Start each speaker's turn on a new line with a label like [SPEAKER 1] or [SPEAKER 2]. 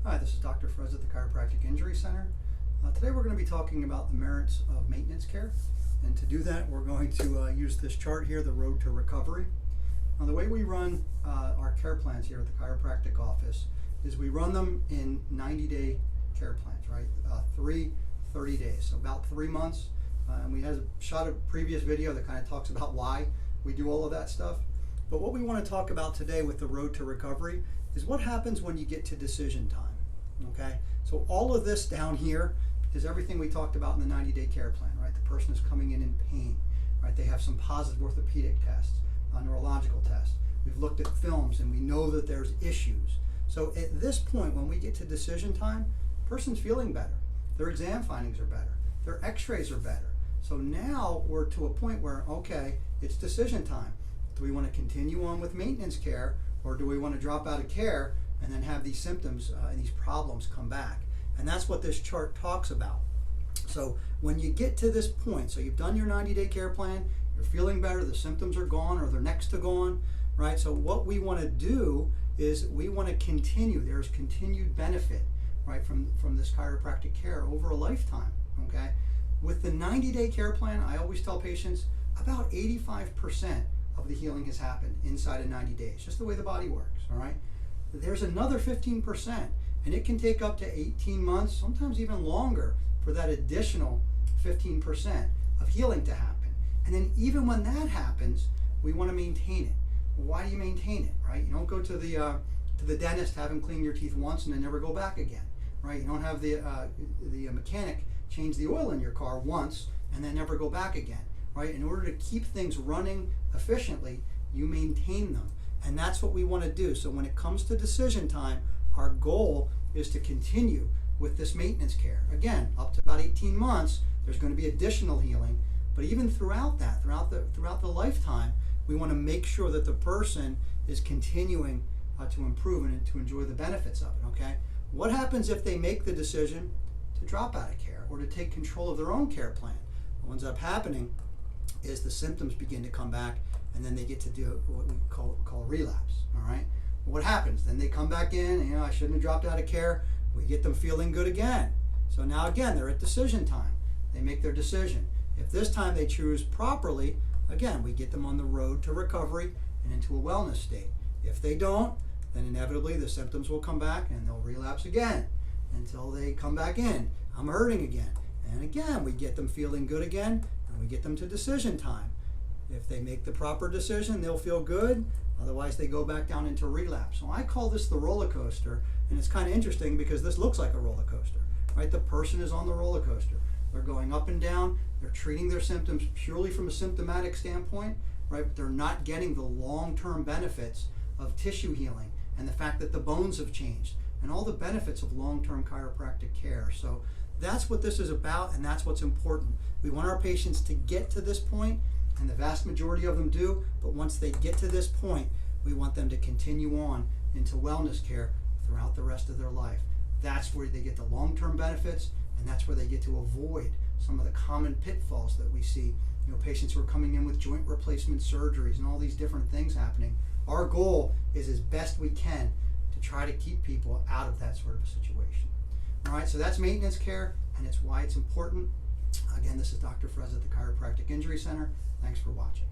[SPEAKER 1] Hi, this is Dr. Frezza at the Chiropractic Injury Center. Today we're going to be talking about the merits of maintenance care. And to do that, we're going to use this chart here, the road to recovery. Now, the way we run our care plans here at the chiropractic office is we run them in 90-day care plans, right? 30 days, so about 3 months. And we had shot a previous video that kind of talks about why we do all of that stuff. But what we want to talk about today with the road to recovery is what happens when you get to decision time. Okay, so all of this down here is everything we talked about in the 90-day care plan, right? The person is coming in pain, right? They have some positive orthopedic tests, neurological tests. We've looked at films and we know that there's issues. So at this point, when we get to decision time, the person's feeling better. Their exam findings are better. Their x-rays are better. So now we're to a point where, okay, it's decision time. Do we want to continue on with maintenance care, or do we want to drop out of care and then have these symptoms and these problems come back? And that's what this chart talks about. So when you get to this point, so you've done your 90-day care plan, you're feeling better, the symptoms are gone or they're next to gone, right? So what we want to do is we want to continue. There's continued benefit, right, from this chiropractic care over a lifetime, okay? With the 90-day care plan, I always tell patients about 85% of the healing has happened inside of 90 days, just the way the body works, all right? There's another 15%, and it can take up to 18 months, sometimes even longer, for that additional 15% of healing to happen. And then even when that happens, we want to maintain it. Well, why do you maintain it, right? You don't go to the dentist, have him clean your teeth once, and then never go back again, right? You don't have the mechanic change the oil in your car once and then never go back again, right? In order to keep things running efficiently, you maintain them. And that's what we want to do. So when it comes to decision time, our goal is to continue with this maintenance care. Again, up to about 18 months, there's going to be additional healing. But even throughout that, throughout the lifetime, we want to make sure that the person is continuing to improve and to enjoy the benefits of it, okay? What happens if they make the decision to drop out of care or to take control of their own care plan? What ends up happening is the symptoms begin to come back, and then they get to do what we call relapse, all right? What happens? Then they come back in, and, I shouldn't have dropped out of care. We get them feeling good again. So now again, they're at decision time. They make their decision. If this time they choose properly, again, we get them on the road to recovery and into a wellness state. If they don't, then inevitably the symptoms will come back and they'll relapse again until they come back in. I'm hurting again. And again, we get them feeling good again, and we get them to decision time. If they make the proper decision, they'll feel good. Otherwise, they go back down into relapse. So I call this the roller coaster, and it's kind of interesting because this looks like a roller coaster, right? The person is on the roller coaster. They're going up and down. They're treating their symptoms purely from a symptomatic standpoint, right? But they're not getting the long-term benefits of tissue healing and the fact that the bones have changed and all the benefits of long-term chiropractic care. So that's what this is about, and that's what's important. We want our patients to get to this point, and the vast majority of them do, but once they get to this point, we want them to continue on into wellness care throughout the rest of their life. That's where they get the long-term benefits, and that's where they get to avoid some of the common pitfalls that we see. Patients who are coming in with joint replacement surgeries and all these different things happening. Our goal is, as best we can, to try to keep people out of that sort of a situation. All right, so that's maintenance care, and it's why it's important. Again, this is Dr. Frezza at the Chiropractic Injury Center. Thanks for watching.